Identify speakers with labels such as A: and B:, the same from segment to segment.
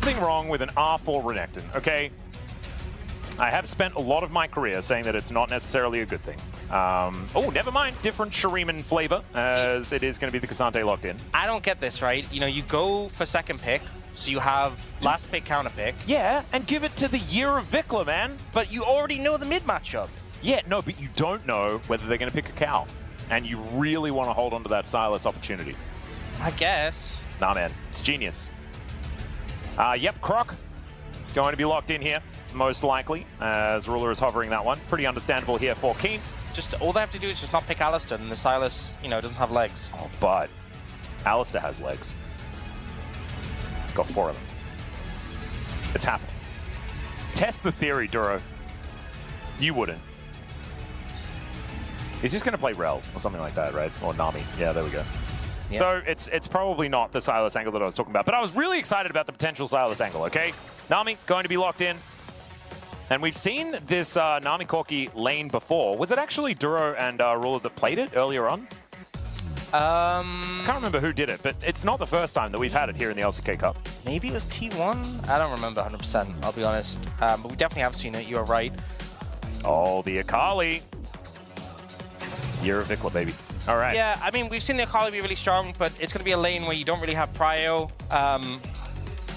A: nothing wrong with an R4 Renekton, okay? I have spent a lot of my career saying that it's not necessarily a good thing. Oh, never mind. Different Shuriman flavor, as it is going to be the Cassante locked in.
B: I don't get this, right? You know, you go for second pick, so you have last pick, counter pick.
A: Yeah, and give it to the year of Vikla, man.
B: But you already know the mid matchup.
A: Yeah, no, but you don't know whether they're going to pick a cow. And you really want to hold on to that Silas opportunity.
B: I guess.
A: Nah, man. It's genius. Yep, Croc. Going to be locked in here, most likely, as Ruler is hovering that one. Pretty understandable here for Keen.
B: Just all they have to do is just not pick Alistair, and the Silas, you know, doesn't have legs.
A: Oh, but Alistair has legs. He's got 4 of them. It's happening. Test the theory, Duro. You wouldn't. He's just going to play Rel or something like that, right? Or Nami. Yeah, there we go. Yep. So it's probably not the Silas angle that I was talking about, but I was really excited about the potential Silas angle, okay? Nami going to be locked in. And we've seen this Nami Corki lane before. Was it actually Duro and Ruler that played it earlier on? I can't remember who did it, but it's not the first time that we've had it here in the LCK Cup.
B: Maybe it was T1? I don't remember 100%, I'll be honest. But we definitely have seen it, you are right.
A: Oh, the Akali. Year of Vikla, baby. All right.
B: Yeah, I mean, we've seen the Akali be really strong, but it's going to be a lane where you don't really have prio.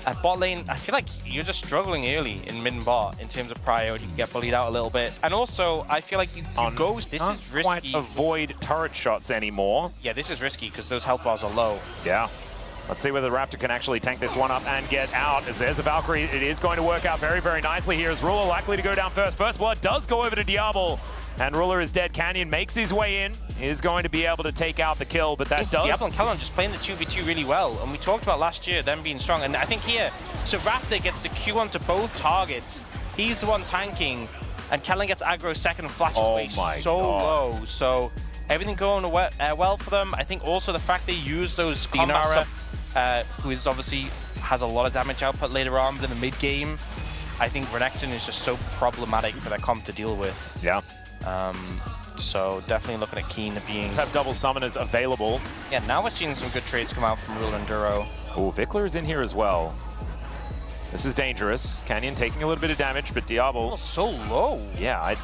B: At bot lane, I feel like you're just struggling early in mid and bot in terms of prio. You can get bullied out a little bit. And also, I feel like you go, this is risky.
A: Quite avoid turret shots anymore.
B: Yeah, this is risky because those health bars are low.
A: Yeah. Let's see whether the Raptor can actually tank this one up and get out. As there's a Valkyrie, it is going to work out very, very nicely here. As Ruler likely to go down first. First blood does go over to Diablo. And Ruler is dead. Canyon makes his way in. Is going to be able to take out the kill, but that does...
B: Diablo and Calon just playing the 2v2 really well. And we talked about last year, them being strong. And I think here, so Raptor gets the Q onto both targets. He's the one tanking. And Calon gets aggro second and flashes away so low. So everything going well for them. I think also the fact they use those combat who is obviously has a lot of damage output later on in the mid game. I think Renekton is just so problematic for their comp to deal with.
A: Yeah.
B: So definitely looking at Keen being...
A: Let's have double summoners available.
B: Yeah, now we're seeing some good trades come out from Ruler and Duro.
A: Oh, Vikla is in here as well. This is dangerous. Canyon taking a little bit of damage, but Diablo...
B: Oh, so low.
A: Yeah,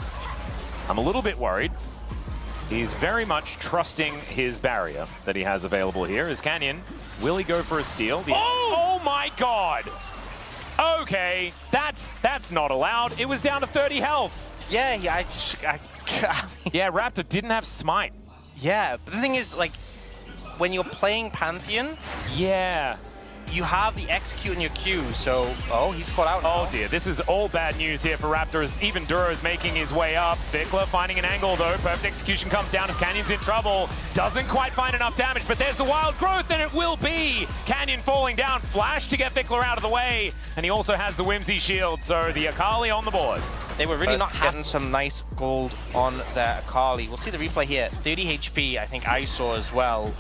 A: I'm a little bit worried. He's very much trusting his barrier that he has available here. Is Canyon, will he go for a steal? Oh my god! Okay, that's not allowed. It was down to 30 health.
B: Yeah, yeah,
A: yeah, Raptor didn't have smite.
B: Yeah, but the thing is, like, when you're playing Pantheon,
A: yeah,
B: you have the execute in your queue, so... Oh, he's caught out now.
A: Oh dear, this is all bad news here for Raptors. Even Duro is making his way up. Vikla finding an angle though. Perfect execution comes down as Canyon's in trouble. Doesn't quite find enough damage, but there's the wild growth, and it will be Canyon falling down. Flash to get Vikla out of the way, and he also has the Whimsy shield, so the Akali on the board.
B: They were really not getting some nice gold on their Akali. We'll see the replay here. 30 HP, I think I saw as well.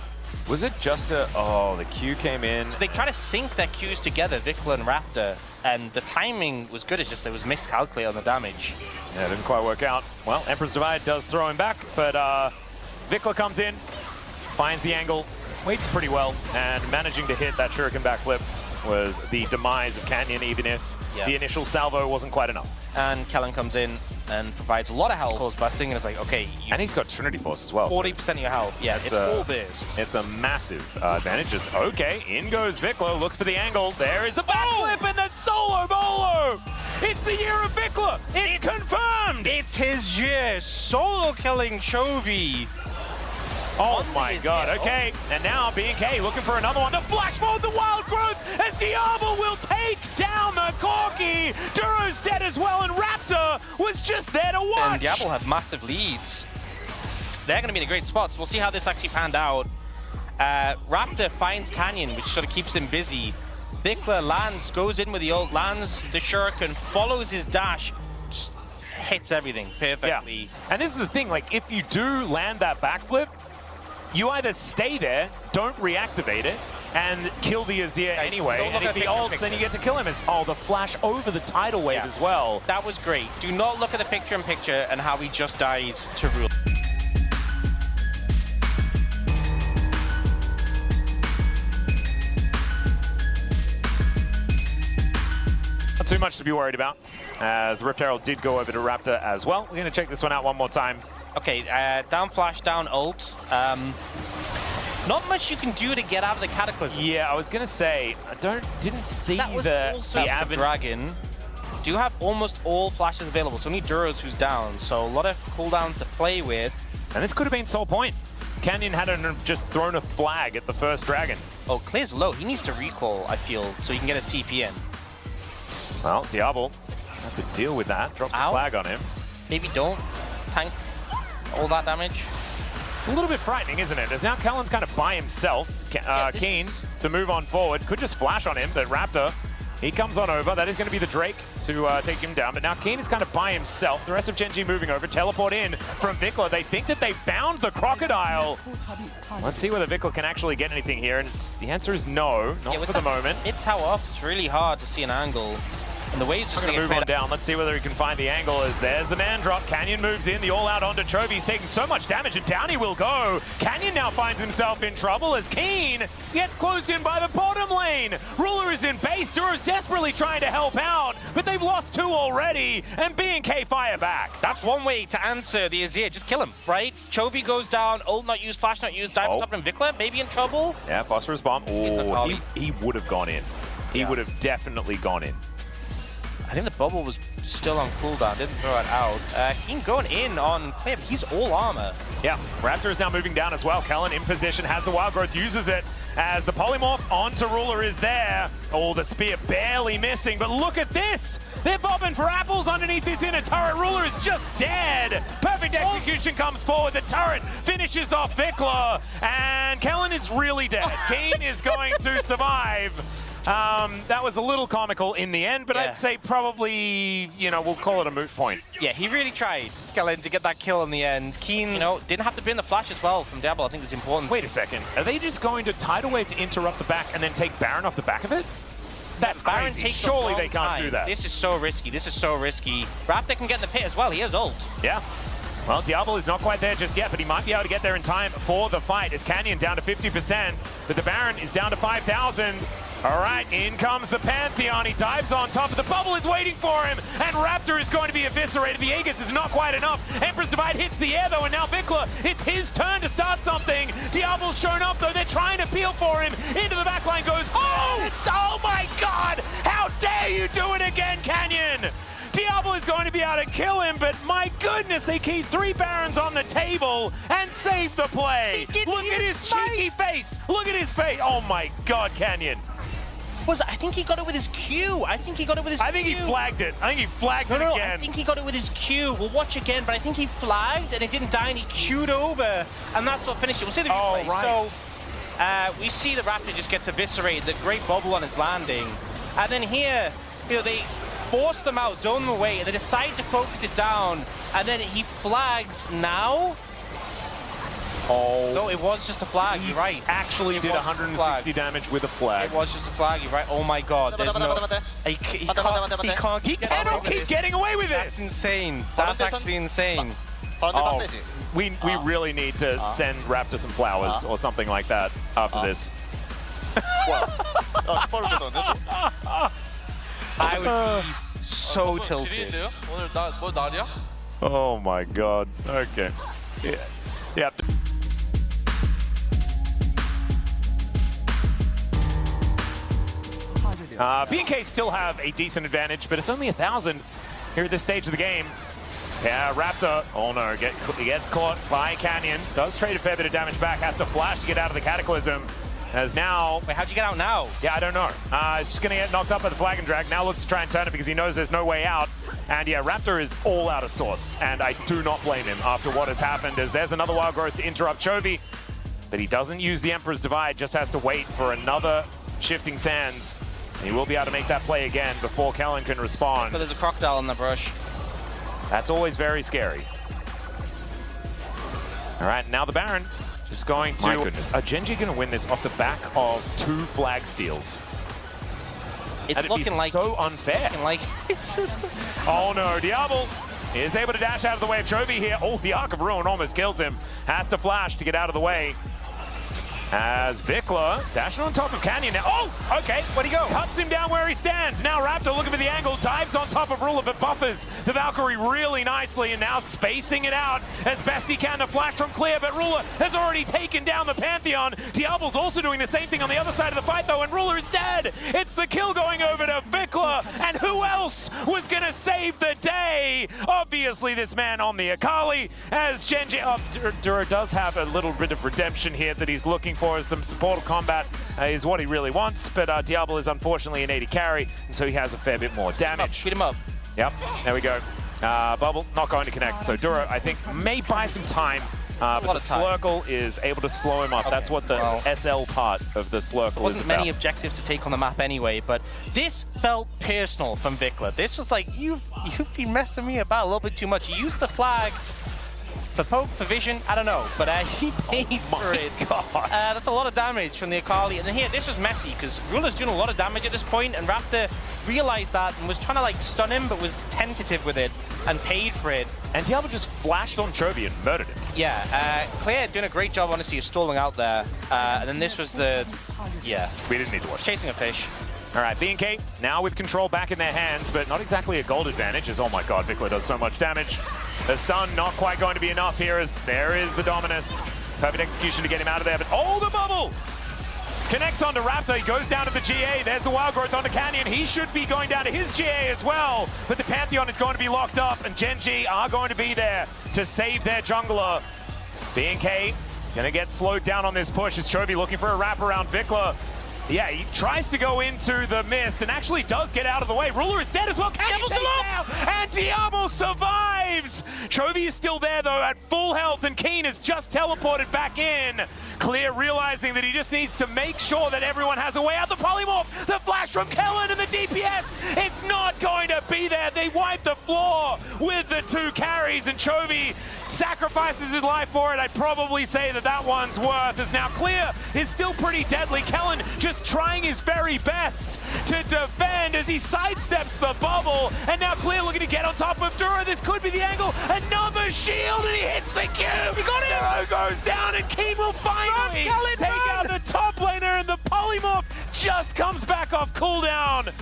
A: Was it just a... Oh, the Q came in.
B: So they try to sync their Qs together, Vikla and Raptor, and the timing was good, it's just there was miscalculate on the damage.
A: Yeah, it didn't quite work out. Well, Emperor's Divide does throw him back, but Vikla comes in, finds the angle, waits pretty well, and managing to hit that Shuriken backflip was the demise of Canyon, even if the initial salvo wasn't quite enough.
B: And Kellen comes in and provides a lot of health. Calls busting, and it's like, okay.
A: And he's got Trinity Force as well.
B: 40% of your health. Yeah, it's full burst.
A: It's a massive advantage. It's okay. In goes Vikla, looks for the angle. There is the backflip and the solo bolo. It's the year of Vikla. It's confirmed.
B: It's his year. Solo killing Chovy.
A: Oh my god, okay. And now BNK looking for another one. The flash mode, the wild growth, as Diablo will take down the Corki. Duro's dead as well, and Raptor was just there to watch.
B: And Diablo have massive leads. They're going to be in a great spot, so we'll see how this actually panned out. Raptor finds Canyon, which sort of keeps him busy. Vikla lands, goes in with the ult, lands the Shuriken, follows his dash, just hits everything perfectly.
A: Yeah. And this is the thing, like, if you do land that backflip, you either stay there, don't reactivate it, and kill the Azir anyway. And if he ults, then you get to kill him. Oh, the flash over the tidal wave as well.
B: That was great. Do not look at the picture-in-picture and how he just died to Rule.
A: too much to be worried about, as the Rift Herald did go over to Raptor as well. We're going to check this one out one more time.
B: Okay, down flash, down ult. Not much you can do to get out of the Cataclysm.
A: Yeah, I was going to say, I didn't see the
B: Dragon. Do have almost all flashes available. It's only Duros who's down, so a lot of cooldowns to play with.
A: And this could have been sole point. Canyon hadn't just thrown a flag at the first Dragon.
B: Oh, Clear's low. He needs to recall, I feel, so he can get his TP in.
A: Well, Diablo have to deal with that. Drops a flag on him.
B: Maybe don't tank all that damage.
A: It's a little bit frightening, isn't it? As now Kellen's kind of by himself. Keen to move on forward. Could just flash on him, but Raptor, he comes on over. That is going to be the Drake to take him down. But now Keen is kind of by himself. The rest of GEN moving over. Teleport in from Vikla. They think that they found the Crocodile. Let's see whether Vikla can actually get anything here. And the answer is no, not for the moment.
B: Mid tower up, it's really hard to see an angle. And the waves are going to
A: move on down. Let's see whether he can find the angle as there's the man drop. Canyon moves in, the all-out onto Chovy. He's taking so much damage, and down he will go. Canyon now finds himself in trouble as Keen gets closed in by the bottom lane. Ruler is in base. Duro's desperately trying to help out, but they've lost 2 already, and B&K fire back.
B: That's one way to answer the Azir. Just kill him, right? Chovy goes down, ult not used, flash not used, dive on top of him. Vikla maybe in trouble.
A: Yeah, phosphorus bomb. Oh, he would have gone in. He would have definitely gone in.
B: I think the bubble was still on cooldown, didn't throw it out. Keen going in on Clear, but he's all armor.
A: Yeah, Raptor is now moving down as well. Kellen in position, has the Wild Growth, uses it as the Polymorph onto Ruler is there. Oh, the spear barely missing, but look at this! They're bobbing for apples underneath this inner turret. Ruler is just dead. Perfect execution comes forward. The turret finishes off Vikla, and Kellen is really dead. Keen is going to survive. That was a little comical in the end, but I'd say probably, you know, we'll call it a moot point.
B: Yeah, he really tried, Kellen, to get that kill in the end. Keen, you know, didn't have to bring the flash as well from Diablo. I think it's important.
A: Wait a second. Are they just going to Tidal Wave to interrupt the back and then take Baron off the back of it? That's
B: Baron
A: crazy.
B: Takes
A: Surely they can't do that.
B: This is so risky. This is so risky. Raptor can get in the pit as well. He has ult.
A: Yeah. Well, Diablo is not quite there just yet, but he might be able to get there in time for the fight. As Canyon down to 50%, but the Baron is down to 5,000. All right, in comes the Pantheon. He dives on top, the bubble is waiting for him, and Raptor is going to be eviscerated. The Aegis is not quite enough. Emperor's Divide hits the air, though, and now Vikla, it's his turn to start something. Diablo's shown up, though. They're trying to peel for him. Into the backline goes, oh my God! How dare you do it again, Canyon! Diablo is going to be able to kill him, but my goodness, they keep 3 Barons on the table and save the play. Look at his cheeky face. Look at his face. Oh my God, Canyon.
B: I think he got it with his Q. I think he got it with his Q.
A: I think he flagged it. I think he flagged it again.
B: I think he got it with his Q. We'll watch again, but I think he flagged and it didn't die and he Q'd over. And that's what finished it. We'll see the replay.
A: Right.
B: So we see the Raptor just gets eviscerated. The great bubble on his landing. And then here, you know, they force them out, zone them away, and they decide to focus it down. And then he flags now.
A: Oh.
B: No, it was just a flag, you're right.
A: Actually did 160 damage with a flag.
B: It was just a flag, you're right. Oh my God, there's no... He
A: cannot keep getting away with this!
B: That's insane. That's actually insane.
A: Oh, we really need to send Raptor some flowers or something like that after this.
B: I would be so tilted.
A: Oh my God. Okay. Yeah. B&K still have a decent advantage, but it's only 1,000 here at this stage of the game. Yeah, Raptor, oh no, he gets caught by Canyon. Does trade a fair bit of damage back, has to flash to get out of the Cataclysm. As now...
B: Wait, how'd you get out now?
A: Yeah, I don't know. It's just going to get knocked up by the Flag and Drag. Now looks to try and turn it because he knows there's no way out. And yeah, Raptor is all out of sorts. And I do not blame him after what has happened, as there's another Wild Growth to interrupt Chovy. But he doesn't use the Emperor's Divide, just has to wait for another Shifting Sands. He will be able to make that play again before Kellen can respond.
B: But there's a Crocodile in the brush.
A: That's always very scary. All right, now the Baron just going to... My goodness, are GEN going to win this off the back of 2 flag steals?
B: It's looking like...
A: so unfair.
B: It's just...
A: Oh no, Diablo is able to dash out of the way of Chovy here. Oh, the Arc of Ruin almost kills him. Has to flash to get out of the way. As Vikla dashing on top of Canyon now. Oh, okay.
B: Where'd he go?
A: Cuts him down where he stands. Now Raptor looking for the angle, dives on top of Ruler, but buffers the Valkyrie really nicely, and now spacing it out as best he can. The flash from Clear, but Ruler has already taken down the Pantheon. Diablo's also doing the same thing on the other side of the fight, though, and Ruler is dead. It's the kill going over to Vikla, and who else was going to save the day? Obviously, this man on the Akali, as Genji... Dura does have a little bit of redemption here that he's looking for, as some supportive combat is what he really wants, but Diablo is unfortunately an 80 carry, and so he has a fair bit more damage.
B: Beat him up.
A: Yep, there we go. Bubble not going to connect, so Dura, I think, may buy some time, but the Slurkle is able to slow him up. Okay. That's what the SL part of the Slurkle is about. There
B: wasn't many objectives to take on the map anyway, but this felt personal from Vikla. This was like, you've been messing me about a little bit too much. You used the flag for poke, for vision, I don't know, but he paid for it.
A: God.
B: That's a lot of damage from the Akali. And then here, this was messy, because Ruler's doing a lot of damage at this point, and Raptor realized that and was trying to like stun him, but was tentative with it and paid for it.
A: And Diablo just flashed on Chovy and murdered him.
B: Yeah, Claire doing a great job, honestly, of stalling out there. And then this was the, yeah.
A: We didn't need to watch.
B: Chasing a fish.
A: All right, BNK now with control back in their hands, but not exactly a gold advantage, as, oh my God, Vikla does so much damage. The stun not quite going to be enough here, as there is the Dominus. Perfect execution to get him out of there, but oh, the bubble! Connects onto Raptor, he goes down to the GA, there's the Wild Growth onto Canyon, he should be going down to his GA as well, but the Pantheon is going to be locked up, and Genji are going to be there to save their jungler. BNK gonna get slowed down on this push, as Chovy looking for a wrap around Vikla. Yeah, he tries to go into the mist and actually does get out of the way. Ruler is dead as well. Canyon takes down, and Diablo survives. Chovy is still there though at full health, and Keen is just teleported back in. Clear realizing that he just needs to make sure that everyone has a way out. The polymorph, the flash from Kellen, and the DPS. It's not going to be there. They wipe the floor with the two carries, and Chovy sacrifices his life for it. I'd probably say that that one's worth, as now Clear is still pretty deadly. Kellen just trying his very best to defend as he sidesteps the bubble, and now Clear looking to get on top of Dura. This could be the angle. Another shield, and he hits the cube. He got it. Duro goes down, and Keen will finally take out the top laner, and the polymorph just comes back off cooldown.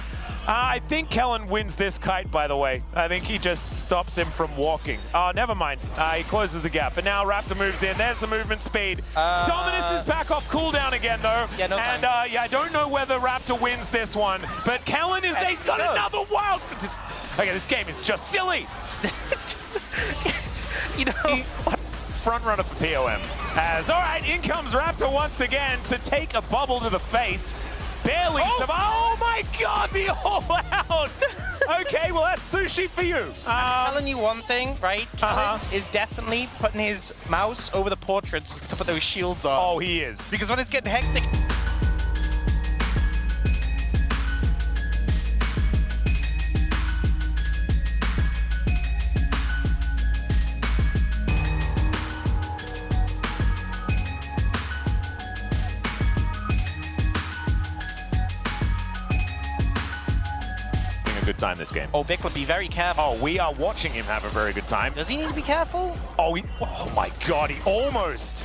A: I think Kellen wins this kite, by the way. I think he just stops him from walking. Oh, never mind. He closes the gap. But now Raptor moves in. There's the movement speed. Dominus is back off cooldown again, though.
B: Yeah, no
A: and yeah, I don't know whether Raptor wins this one. But Kellen is there. He's got another wild. Okay, this game is just silly.
B: You know,
A: front runner for POM. As, all right, in comes Raptor once again to take a bubble to the face. Barely. Oh my God, the all out. Okay, well, that's sushi for you.
B: I'm telling you one thing, right? Kellen is definitely putting his mouse over the portraits to put those shields on.
A: Oh, he is.
B: Because when it's getting hectic.
A: Good time this game.
B: Oh, Vic would be very careful.
A: Oh, we are watching him have a very good time.
B: Does he need to be careful?
A: Oh, oh my God, he almost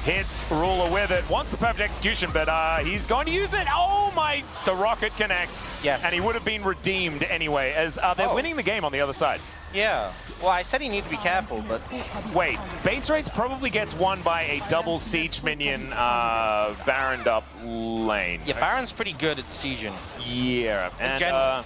A: hits Ruler with it. Wants the perfect execution, but he's going to use it. Oh my, the rocket connects.
B: Yes.
A: And he would have been redeemed anyway, as they're winning the game on the other side.
B: Yeah. Well, I said he needed to be careful, but...
A: Wait, base race probably gets won by a double siege minion Baroned up lane.
B: Yeah, Baron's pretty good at sieging.
A: Yeah, and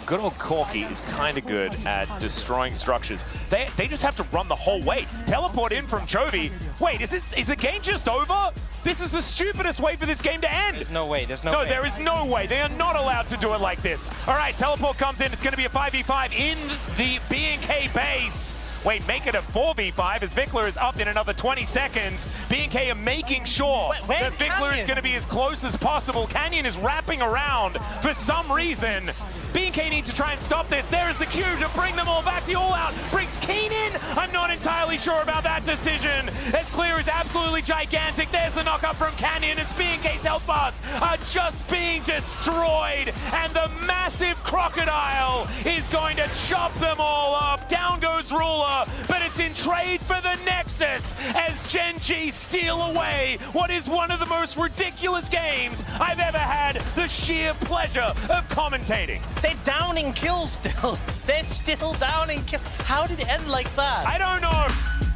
A: good old Corky is kind of good at destroying structures. They just have to run the whole way. Teleport in from Chovy. Wait, is the game just over? This is the stupidest way for this game to end.
B: There's no way, there's no way.
A: No, there is no way. They are not allowed to do it like this. All right, teleport comes in. It's going to be a 5v5 in the BNK base. Wait, make it a 4v5 as Vikla is up in another 20 seconds. BNK are making sure that Vikla is going to be as close as possible. Canyon is wrapping around for some reason. BNK need to try and stop this. There is the Q to bring them all back. The all-out brings Keen in. I'm not entirely sure about that decision. As Clear is absolutely gigantic. There's the knock-up from Canyon, as BNK's health bars are just being destroyed. And the massive crocodile is going to chop them all up. Down goes Ruler, but it's in trade for the next catharsis as Gen.G steal away what is one of the most ridiculous games I've ever had the sheer pleasure of commentating.
B: They're downing kills still. They're still downing kills. How did it end like that?
A: I don't know.